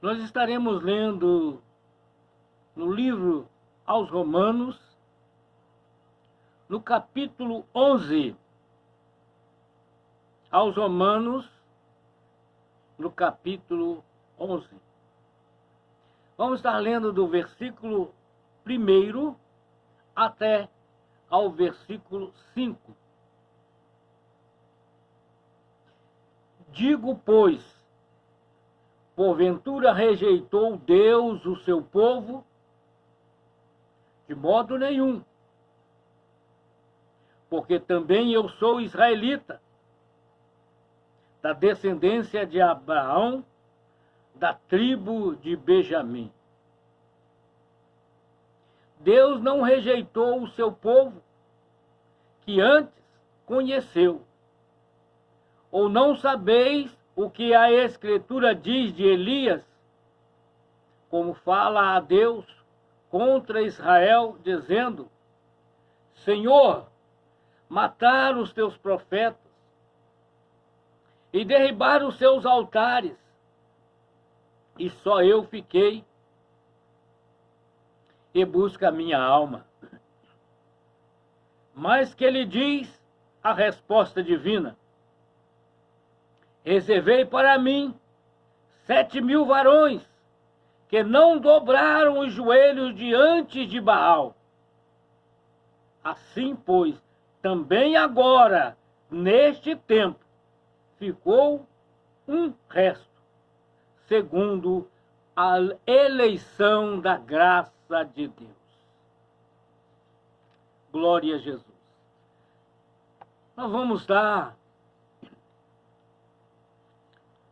Nós estaremos lendo no livro aos Romanos, no capítulo 11. Aos Romanos, no capítulo 11. Vamos estar lendo do versículo 1 até ao versículo 5. Digo, pois, porventura rejeitou Deus o seu povo? De modo nenhum. Porque também eu sou israelita, da descendência de Abraão, da tribo de Benjamim. Deus não rejeitou o seu povo, que antes conheceu. Ou não sabeis o que a Escritura diz de Elias, como fala a Deus contra Israel, dizendo: Senhor, mataram os teus profetas e derribaram os seus altares, e só eu fiquei, e busca a minha alma. Mas que ele diz a resposta divina: reservei para mim 7.000 varões que não dobraram os joelhos diante de Baal. Assim, pois, também agora, neste tempo, ficou um resto, segundo a eleição da graça de Deus. Glória a Jesus. Nós vamos dar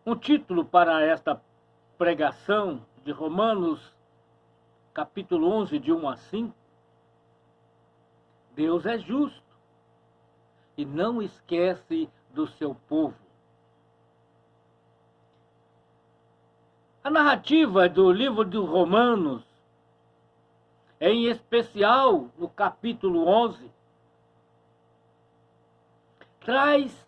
um título para esta pregação de Romanos, capítulo 11, de 1 a 5. Deus é justo e não esquece do seu povo. A narrativa do livro de Romanos, em especial no capítulo 11, traz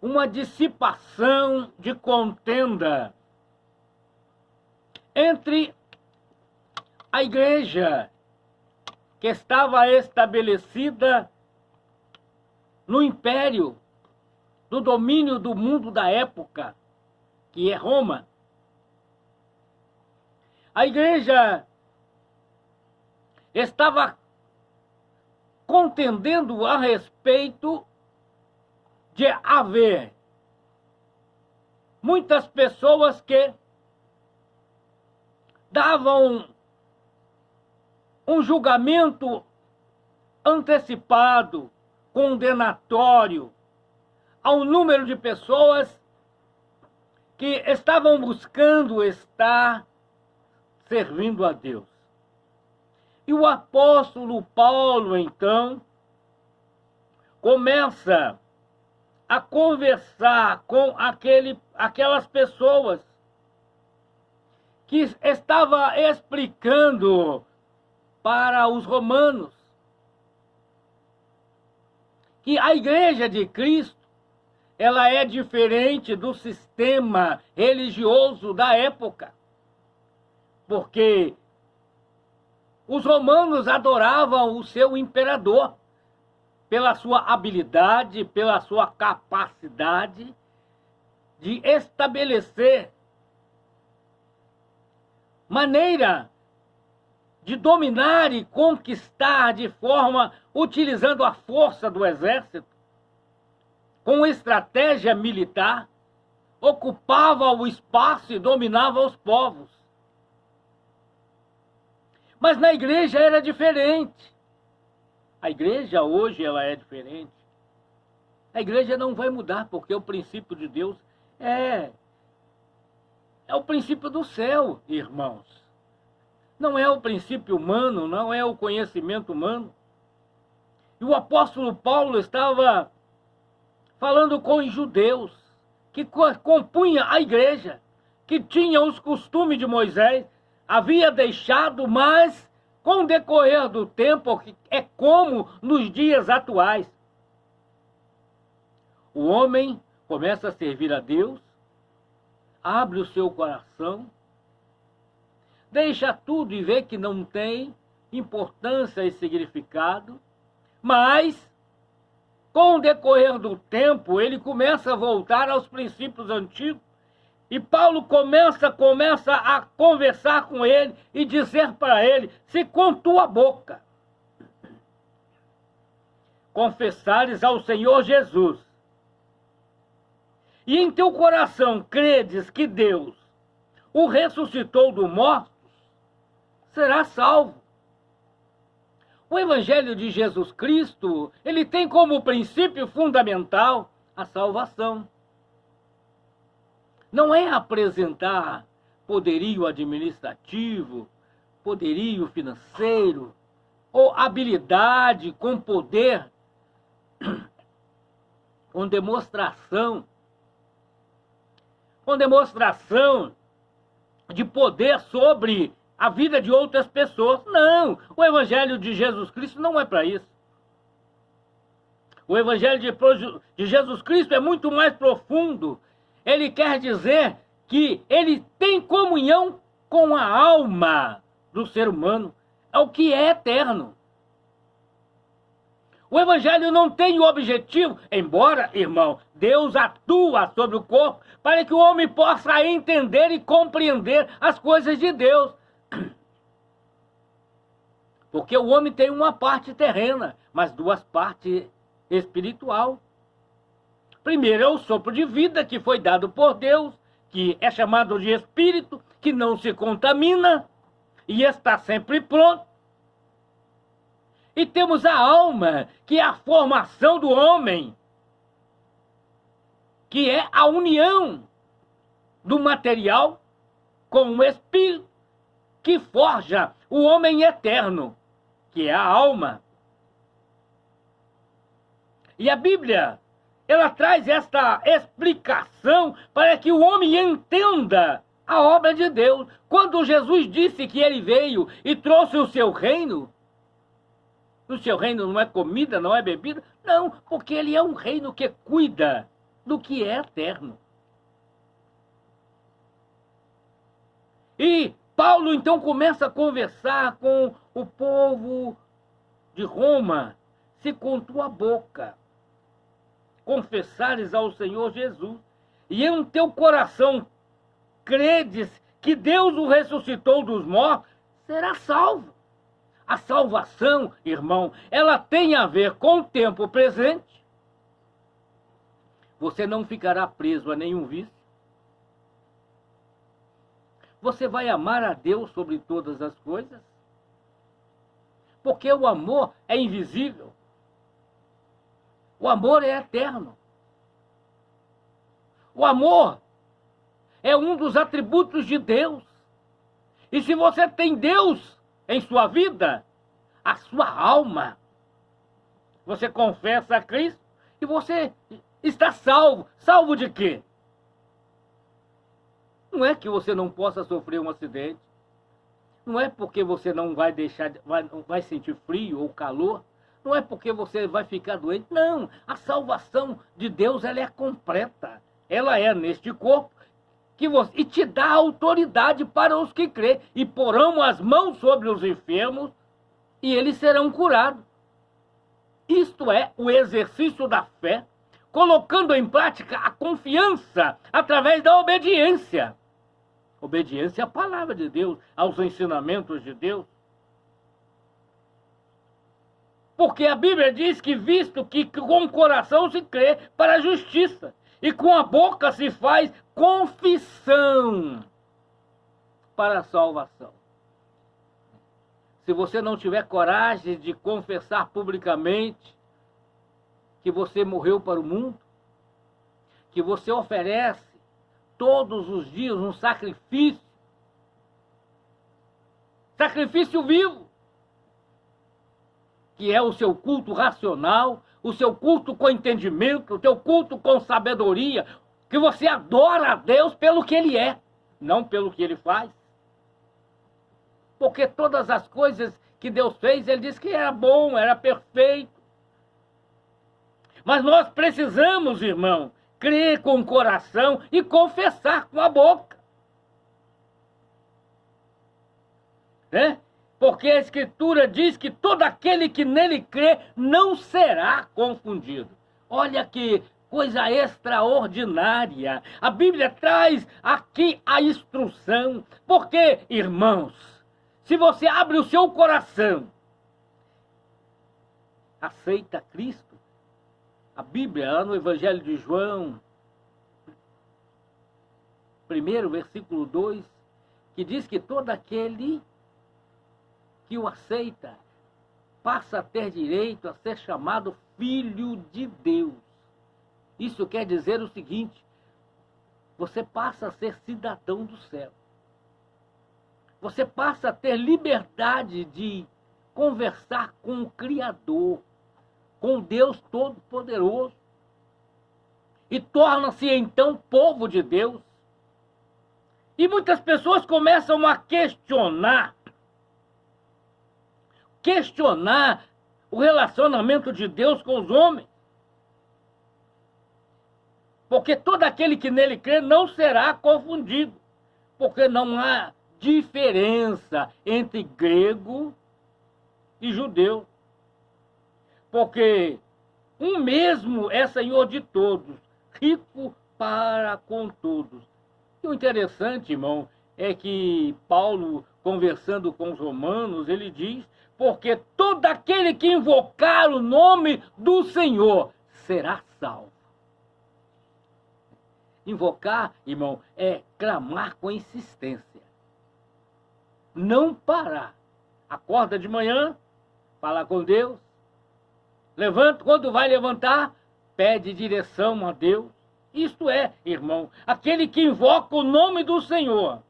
uma dissipação de contenda entre a igreja que estava estabelecida no império, no domínio do mundo da época, que é Roma. A igreja estava contendendo a respeito de haver muitas pessoas que davam um julgamento antecipado, condenatório, ao número de pessoas que estavam buscando estar servindo a Deus. E o apóstolo Paulo, então, começa a conversar com aquelas pessoas que estava explicando para os romanos que a igreja de Cristo, ela é diferente do sistema religioso da época, porque os romanos adoravam o seu imperador pela sua habilidade, pela sua capacidade de estabelecer maneira de dominar e conquistar de forma utilizando a força do exército, com estratégia militar, ocupava o espaço e dominava os povos. Mas na igreja era diferente. A igreja hoje ela é diferente. A igreja não vai mudar, porque o princípio de Deus é o princípio do céu, irmãos. Não é o princípio humano, não é o conhecimento humano. E o apóstolo Paulo estava falando com os judeus, que compunha a igreja, que tinha os costumes de Moisés, havia deixado, mas com o decorrer do tempo, é como nos dias atuais. O homem começa a servir a Deus, abre o seu coração, deixa tudo e vê que não tem importância e significado, mas, com o decorrer do tempo, ele começa a voltar aos princípios antigos, e Paulo começa a conversar com ele e dizer para ele: se com tua boca confessares ao Senhor Jesus, e em teu coração credes que Deus o ressuscitou dos mortos, serás salvo. O Evangelho de Jesus Cristo, ele tem como princípio fundamental a salvação. Não é apresentar poderio administrativo, poderio financeiro, ou habilidade com poder, com demonstração de poder sobre a vida de outras pessoas. Não, o Evangelho de Jesus Cristo não é para isso. O Evangelho de Jesus Cristo é muito mais profundo. Ele quer dizer que ele tem comunhão com a alma do ser humano, é o que é eterno. O Evangelho não tem o objetivo, embora, irmão, Deus atua sobre o corpo para que o homem possa entender e compreender as coisas de Deus. Porque o homem tem uma parte terrena, mas duas partes espiritual. Primeiro é o sopro de vida que foi dado por Deus, que é chamado de espírito, que não se contamina e está sempre pronto. E temos a alma, que é a formação do homem, que é a união do material com o espírito, que forja o homem eterno, que é a alma. E a Bíblia, ela traz esta explicação para que o homem entenda a obra de Deus. Quando Jesus disse que ele veio e trouxe o seu reino, o seu reino não é comida, não é bebida, não, porque ele é um reino que cuida do que é eterno. E Paulo então começa a conversar com o povo de Roma: se com tua boca confessares ao Senhor Jesus, e em teu coração credes que Deus o ressuscitou dos mortos, será salvo. A salvação, irmão, ela tem a ver com o tempo presente. Você não ficará preso a nenhum vício. Você vai amar a Deus sobre todas as coisas. Porque o amor é invisível. O amor é eterno. O amor é um dos atributos de Deus. E se você tem Deus em sua vida, a sua alma, você confessa a Cristo e você está salvo. Salvo de quê? Não é que você não possa sofrer um acidente. Não é porque você não vai vai sentir frio ou calor. Não é porque você vai ficar doente. Não, a salvação de Deus, ela é completa. Ela é neste corpo e te dá autoridade para os que crêem. E porão as mãos sobre os enfermos e eles serão curados. Isto é o exercício da fé, colocando em prática a confiança através da obediência. Obediência à palavra de Deus, aos ensinamentos de Deus. Porque a Bíblia diz que, visto que com o coração se crê para a justiça, e com a boca se faz confissão para a salvação. Se você não tiver coragem de confessar publicamente que você morreu para o mundo, que você oferece todos os dias um sacrifício vivo, que é o seu culto racional, o seu culto com entendimento, o teu culto com sabedoria, que você adora a Deus pelo que Ele é, não pelo que Ele faz. Porque todas as coisas que Deus fez, Ele disse que era bom, era perfeito. Mas nós precisamos, irmão, crer com o coração e confessar com a boca. Né? Porque a Escritura diz que todo aquele que nele crê não será confundido. Olha que coisa extraordinária. A Bíblia traz aqui a instrução. Porque, irmãos, se você abre o seu coração, aceita Cristo, a Bíblia, lá no Evangelho de João, 1, versículo 2, que diz que todo aquele que o aceita passa a ter direito a ser chamado filho de Deus. Isso quer dizer o seguinte: você passa a ser cidadão do céu. Você passa a ter liberdade de conversar com o Criador, com Deus Todo-Poderoso. E torna-se então povo de Deus. E muitas pessoas começam a questionar o relacionamento de Deus com os homens. Porque todo aquele que nele crê não será confundido. Porque não há diferença entre grego e judeu. Porque um mesmo é Senhor de todos, rico para com todos. E o interessante, irmão, é que Paulo, conversando com os romanos, ele diz: porque todo aquele que invocar o nome do Senhor será salvo. Invocar, irmão, é clamar com insistência. Não parar. Acorda de manhã, fala com Deus. Levanta, quando vai levantar, pede direção a Deus. Isto é, irmão, aquele que invoca o nome do Senhor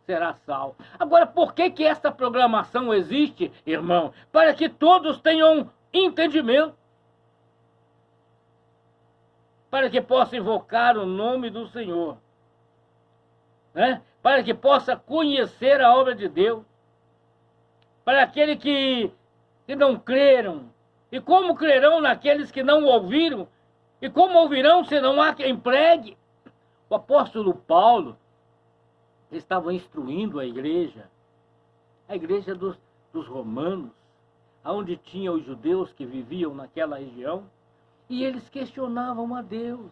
será salvo. Agora, por que essa programação existe, irmão? Para que todos tenham entendimento. Para que possa invocar o nome do Senhor. Né? Para que possa conhecer a obra de Deus. Para aquele que não creram. E como crerão naqueles que não ouviram? E como ouvirão se não há quem pregue? O apóstolo Paulo estava instruindo a igreja dos romanos, onde tinha os judeus que viviam naquela região, e eles questionavam a Deus,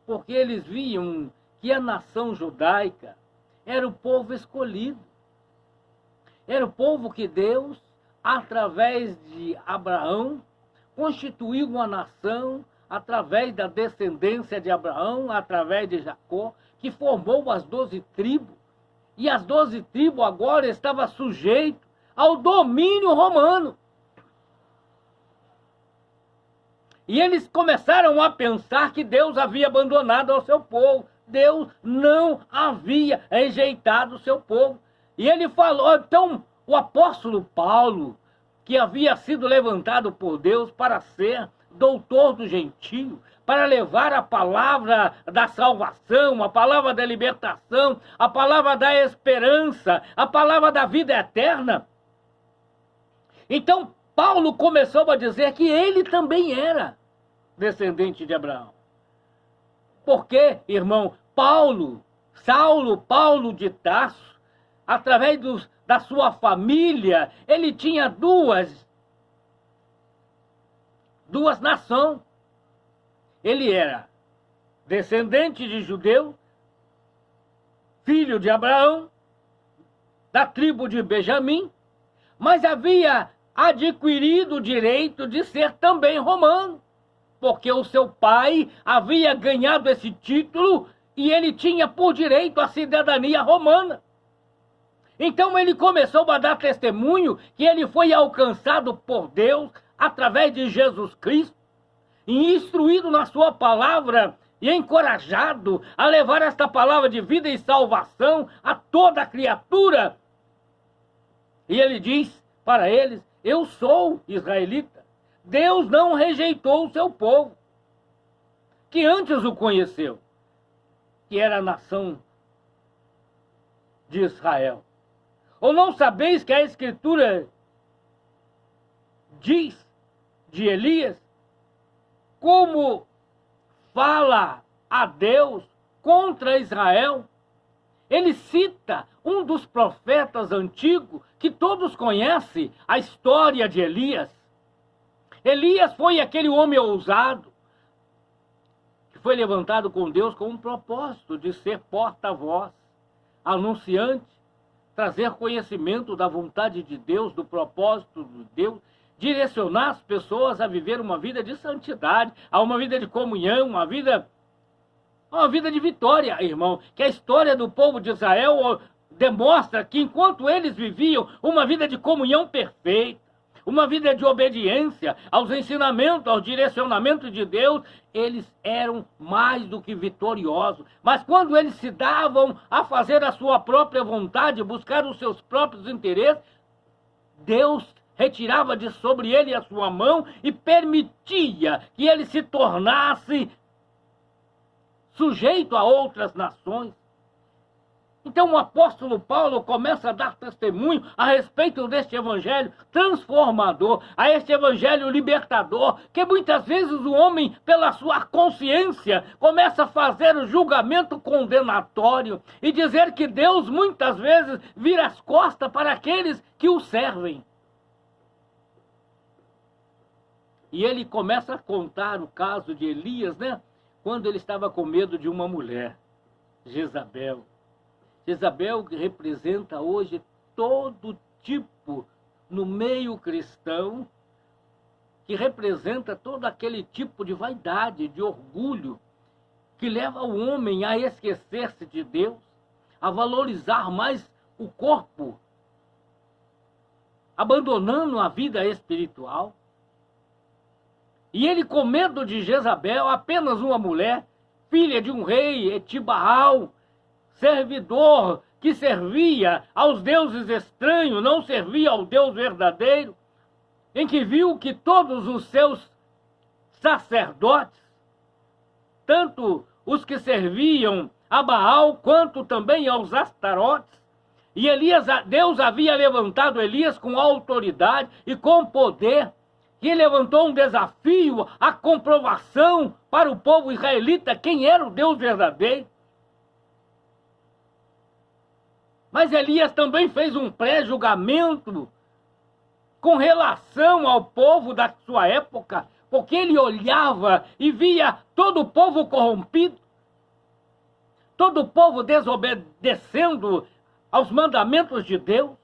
porque eles viam que a nação judaica era o povo escolhido, era o povo que Deus, através de Abraão, constituiu uma nação, através da descendência de Abraão, através de Jacó, que formou as 12 tribos. E as 12 tribos agora estavam sujeitas ao domínio romano. E eles começaram a pensar que Deus havia abandonado ao seu povo. Deus não havia rejeitado o seu povo. E ele falou, então, o apóstolo Paulo, que havia sido levantado por Deus para ser doutor do gentio, para levar a palavra da salvação, a palavra da libertação, a palavra da esperança, a palavra da vida eterna. Então, Paulo começou a dizer que ele também era descendente de Abraão. Porque, irmão, Paulo de Tarso, através da sua família, ele tinha duas nações. Ele era descendente de judeu, filho de Abraão, da tribo de Benjamim, mas havia adquirido o direito de ser também romano, porque o seu pai havia ganhado esse título e ele tinha por direito a cidadania romana. Então ele começou a dar testemunho que ele foi alcançado por Deus através de Jesus Cristo, e instruído na sua palavra e encorajado a levar esta palavra de vida e salvação a toda criatura. E ele diz para eles: eu sou israelita. Deus não rejeitou o seu povo, que antes o conheceu, que era a nação de Israel. Ou não sabeis que a Escritura diz de Elias como fala a Deus contra Israel. Ele cita um dos profetas antigos que todos conhecem, a história de Elias. Elias foi aquele homem ousado que foi levantado com Deus com um propósito de ser porta-voz, anunciante, trazer conhecimento da vontade de Deus, do propósito de Deus, direcionar as pessoas a viver uma vida de santidade, a uma vida de comunhão, uma vida de vitória, irmão. Que a história do povo de Israel demonstra que enquanto eles viviam uma vida de comunhão perfeita, uma vida de obediência aos ensinamentos, aos direcionamentos de Deus, eles eram mais do que vitoriosos. Mas quando eles se davam a fazer a sua própria vontade, buscar os seus próprios interesses, Deus retirava de sobre ele a sua mão e permitia que ele se tornasse sujeito a outras nações. Então o apóstolo Paulo começa a dar testemunho a respeito deste evangelho transformador, a este evangelho libertador, que muitas vezes o homem, pela sua consciência, começa a fazer o julgamento condenatório e dizer que Deus muitas vezes vira as costas para aqueles que o servem. E ele começa a contar o caso de Elias, né? Quando ele estava com medo de uma mulher, Jezabel. Jezabel representa hoje todo tipo, no meio cristão, que representa todo aquele tipo de vaidade, de orgulho, que leva o homem a esquecer-se de Deus, a valorizar mais o corpo, abandonando a vida espiritual. E ele, com medo de Jezabel, apenas uma mulher, filha de um rei, Etibaal, servidor que servia aos deuses estranhos, não servia ao Deus verdadeiro, em que viu que todos os seus sacerdotes, tanto os que serviam a Baal, quanto também aos Astarotes, e Deus havia levantado Elias com autoridade e com poder, que levantou um desafio, a comprovação para o povo israelita quem era o Deus verdadeiro. Mas Elias também fez um pré-julgamento com relação ao povo da sua época, porque ele olhava e via todo o povo corrompido, todo o povo desobedecendo aos mandamentos de Deus.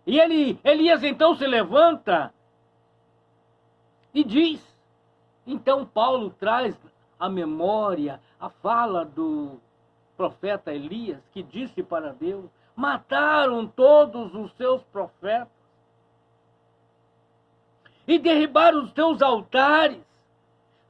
E Elias então se levanta e diz, então Paulo traz à memória a fala do profeta Elias, que disse para Deus, mataram todos os seus profetas e derribaram os teus altares,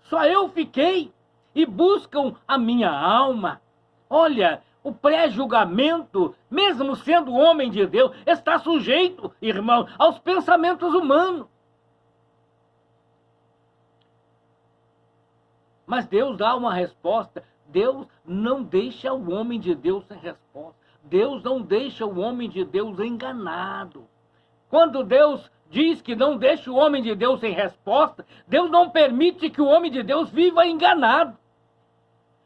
só eu fiquei e buscam a minha alma. Olha, o pré-julgamento, mesmo sendo homem de Deus, está sujeito, irmão, aos pensamentos humanos. Mas Deus dá uma resposta. Deus não deixa o homem de Deus sem resposta. Deus não deixa o homem de Deus enganado. Quando Deus diz que não deixa o homem de Deus sem resposta, Deus não permite que o homem de Deus viva enganado.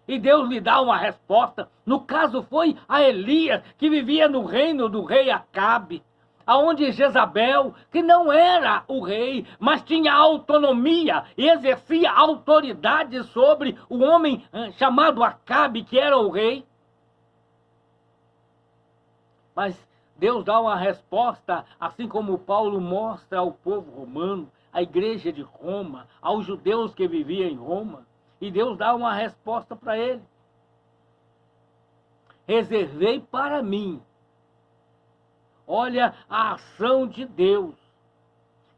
E Deus lhe dá uma resposta. No caso foi a Elias, que vivia no reino do rei Acabe, aonde Jezabel, que não era o rei, mas tinha autonomia e exercia autoridade sobre o homem chamado Acabe, que era o rei. Mas Deus dá uma resposta, assim como Paulo mostra ao povo romano, à igreja de Roma, aos judeus que viviam em Roma. E Deus dá uma resposta para ele. Reservei para mim. Olha a ação de Deus,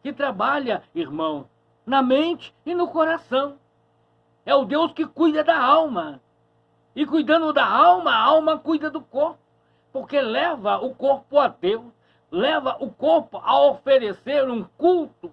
que trabalha, irmão, na mente e no coração. É o Deus que cuida da alma. E cuidando da alma, a alma cuida do corpo. Porque leva o corpo a Deus. Leva o corpo a oferecer um culto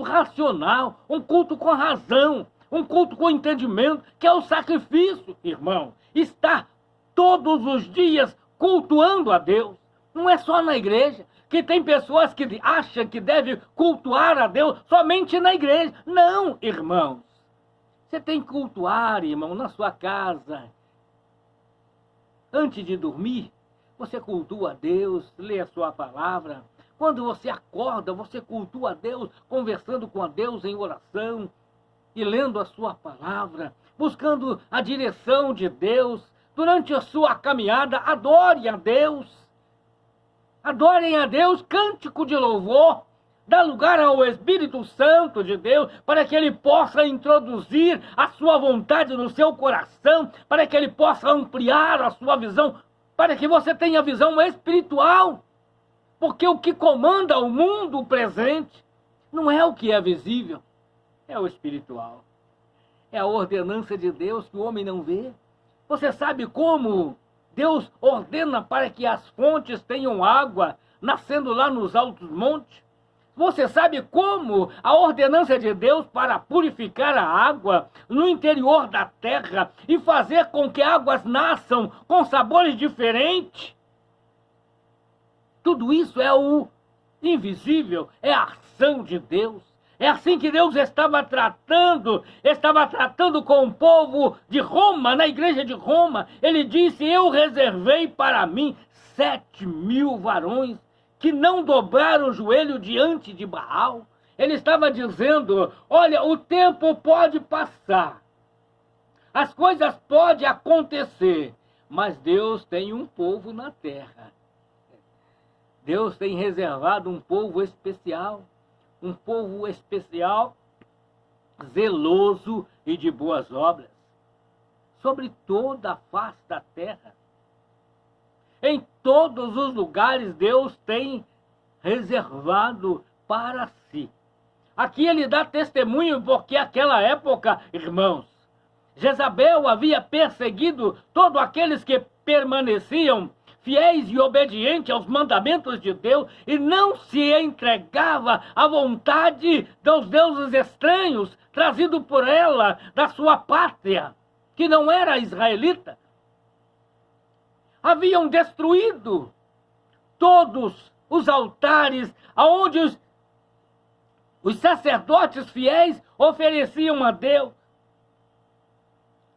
racional, um culto com razão, um culto com entendimento, que é o sacrifício, irmão. Está todos os dias cultuando a Deus. Não é só na igreja, que tem pessoas que acham que devem cultuar a Deus somente na igreja. Não, irmãos. Você tem que cultuar, irmão, na sua casa. Antes de dormir, você cultua a Deus, lê a sua palavra. Quando você acorda, você cultua a Deus, conversando com a Deus em oração e lendo a sua palavra, buscando a direção de Deus. Durante a sua caminhada, adore a Deus. Adorem a Deus, cântico de louvor. Dá lugar ao Espírito Santo de Deus, para que Ele possa introduzir a sua vontade no seu coração, para que Ele possa ampliar a sua visão, para que você tenha visão espiritual. Porque o que comanda o mundo presente não é o que é visível, é o espiritual. É a ordenança de Deus que o homem não vê. Você sabe como Deus ordena para que as fontes tenham água nascendo lá nos altos montes? Você sabe como a ordenança de Deus para purificar a água no interior da terra e fazer com que águas nasçam com sabores diferentes? Tudo isso é o invisível, é a ação de Deus. É assim que Deus estava tratando com o povo de Roma, na igreja de Roma. Ele disse: eu reservei para mim 7.000 varões que não dobraram o joelho diante de Baal. Ele estava dizendo: olha, o tempo pode passar, as coisas podem acontecer, mas Deus tem um povo na terra. Deus tem reservado um povo especial, zeloso e de boas obras, sobre toda a face da terra. Em todos os lugares Deus tem reservado para si. Aqui ele dá testemunho porque naquela época, irmãos, Jezabel havia perseguido todos aqueles que permaneciam fiéis e obedientes aos mandamentos de Deus e não se entregava à vontade dos deuses estranhos trazido por ela da sua pátria, que não era israelita. Haviam destruído todos os altares aonde os sacerdotes fiéis ofereciam a Deus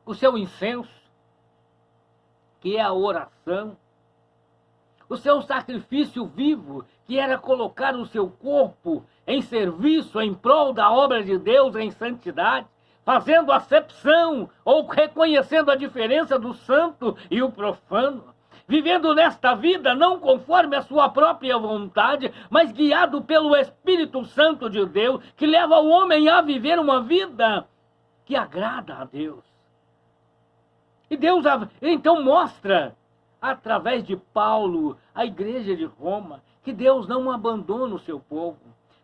o seu incenso, que é a oração, o seu sacrifício vivo, que era colocar o seu corpo em serviço, em prol da obra de Deus em santidade, fazendo acepção ou reconhecendo a diferença do santo e o profano, vivendo nesta vida não conforme a sua própria vontade, mas guiado pelo Espírito Santo de Deus, que leva o homem a viver uma vida que agrada a Deus. E Deus então mostra, através de Paulo, a igreja de Roma, que Deus não abandona o seu povo.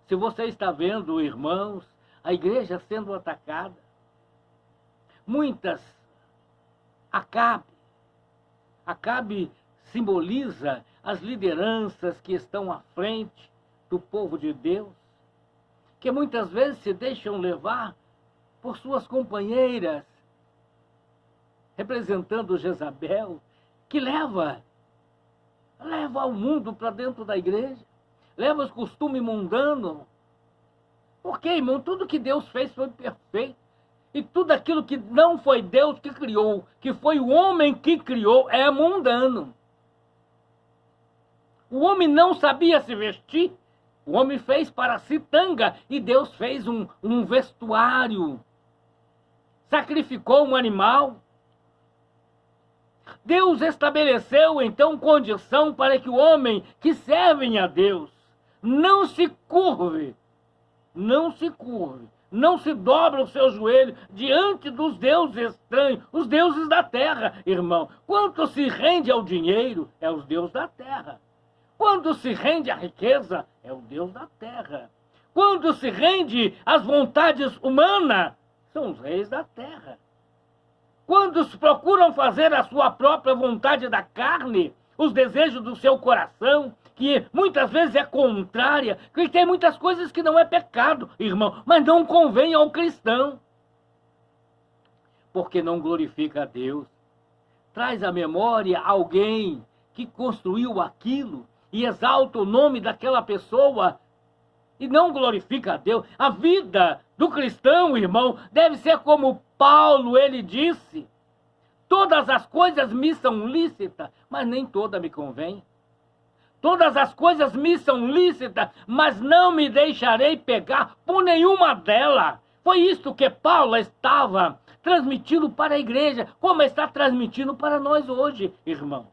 Se você está vendo, irmãos, a igreja sendo atacada, muitas, Acabe simboliza as lideranças que estão à frente do povo de Deus, que muitas vezes se deixam levar por suas companheiras, representando Jezabel, que leva o mundo para dentro da igreja, leva os costumes mundanos. Porque, irmão, tudo que Deus fez foi perfeito. E tudo aquilo que não foi Deus que criou, que foi o homem que criou, é mundano. O homem não sabia se vestir, o homem fez para si tanga, e Deus fez um vestuário. Sacrificou um animal. Deus estabeleceu, então, condição para que o homem que serve a Deus não se curve, não se dobra o seu joelho diante dos deuses estranhos, os deuses da terra, irmão. Quanto se rende ao dinheiro, é os deuses da terra. Quando se rende à riqueza, é o Deus da terra. Quando se rende às vontades humanas, são os reis da terra. Quando se procuram fazer a sua própria vontade da carne, os desejos do seu coração, que muitas vezes é contrária, que tem muitas coisas que não é pecado, irmão, mas não convém ao cristão, porque não glorifica a Deus. Traz à memória alguém que construiu aquilo e exalta o nome daquela pessoa e não glorifica a Deus. A vida do cristão, irmão, deve ser como Paulo, ele disse: todas as coisas me são lícitas, mas nem toda me convém. Todas as coisas me são lícitas, mas não me deixarei pegar por nenhuma delas. Foi isto que Paulo estava transmitindo para a igreja, como está transmitindo para nós hoje, irmãos.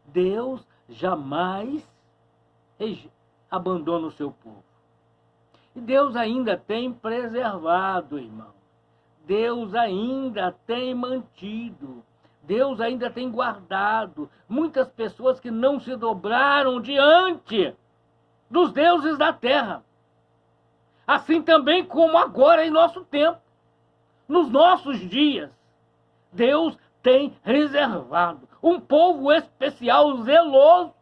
Deus jamais abandona o seu povo. E Deus ainda tem preservado, irmão. Deus ainda tem mantido. Deus ainda tem guardado muitas pessoas que não se dobraram diante dos deuses da terra. Assim também como agora em nosso tempo, nos nossos dias, Deus tem reservado um povo especial, zeloso.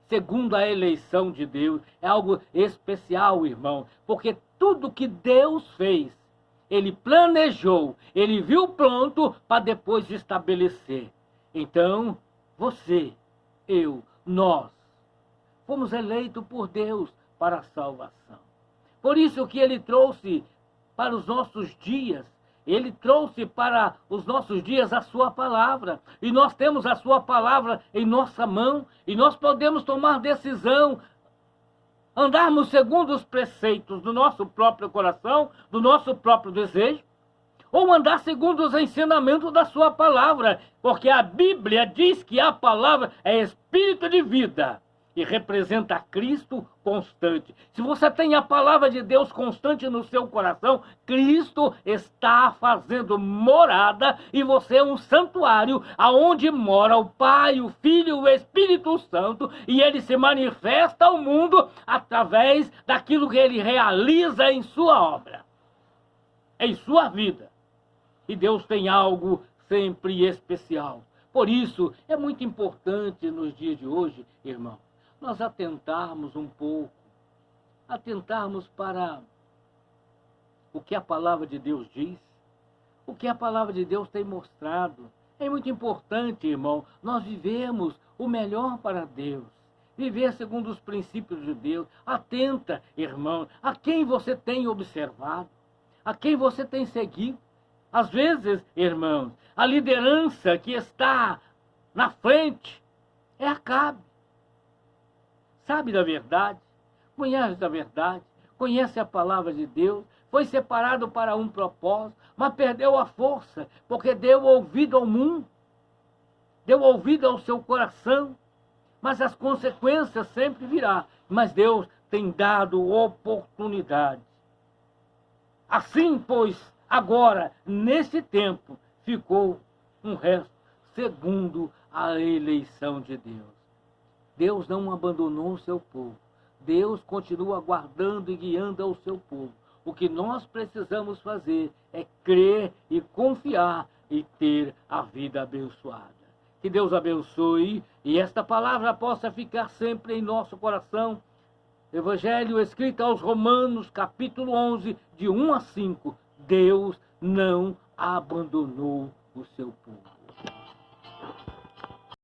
Segundo a eleição de Deus, é algo especial, irmão, porque tudo que Deus fez, Ele planejou, Ele viu pronto para depois estabelecer. Então, você, eu, nós, fomos eleitos por Deus para a salvação. Por isso que Ele trouxe para os nossos dias, Ele trouxe para os nossos dias a sua palavra. E nós temos a sua palavra em nossa mão, e nós podemos tomar decisão, andarmos segundo os preceitos do nosso próprio coração, do nosso próprio desejo, ou andar segundo os ensinamentos da sua palavra, porque a Bíblia diz que a palavra é espírito de vida e representa Cristo constante. Se você tem a palavra de Deus constante no seu coração, Cristo está fazendo morada e você é um santuário aonde mora o Pai, o Filho e o Espírito Santo, e ele se manifesta ao mundo através daquilo que ele realiza em sua obra, em sua vida. E Deus tem algo sempre especial. Por isso, é muito importante nos dias de hoje, irmão, nós atentarmos um pouco, atentarmos para o que a palavra de Deus diz, o que a palavra de Deus tem mostrado. É muito importante, irmão, nós vivemos o melhor para Deus, viver segundo os princípios de Deus. Atenta, irmão, a quem você tem observado, a quem você tem seguido. Às vezes, irmãos, a liderança que está na frente é Acabe. Sabe da verdade, conhece da verdade, conhece a palavra de Deus, foi separado para um propósito, mas perdeu a força, porque deu ouvido ao mundo, deu ouvido ao seu coração, mas as consequências sempre virão. Mas Deus tem dado oportunidade. Assim, pois, agora, nesse tempo, ficou um resto segundo a eleição de Deus. Deus não abandonou o seu povo. Deus continua guardando e guiando ao seu povo. O que nós precisamos fazer é crer e confiar e ter a vida abençoada. Que Deus abençoe e esta palavra possa ficar sempre em nosso coração. Evangelho escrito aos Romanos, capítulo 11, de 1 a 5. Deus não abandonou o seu povo.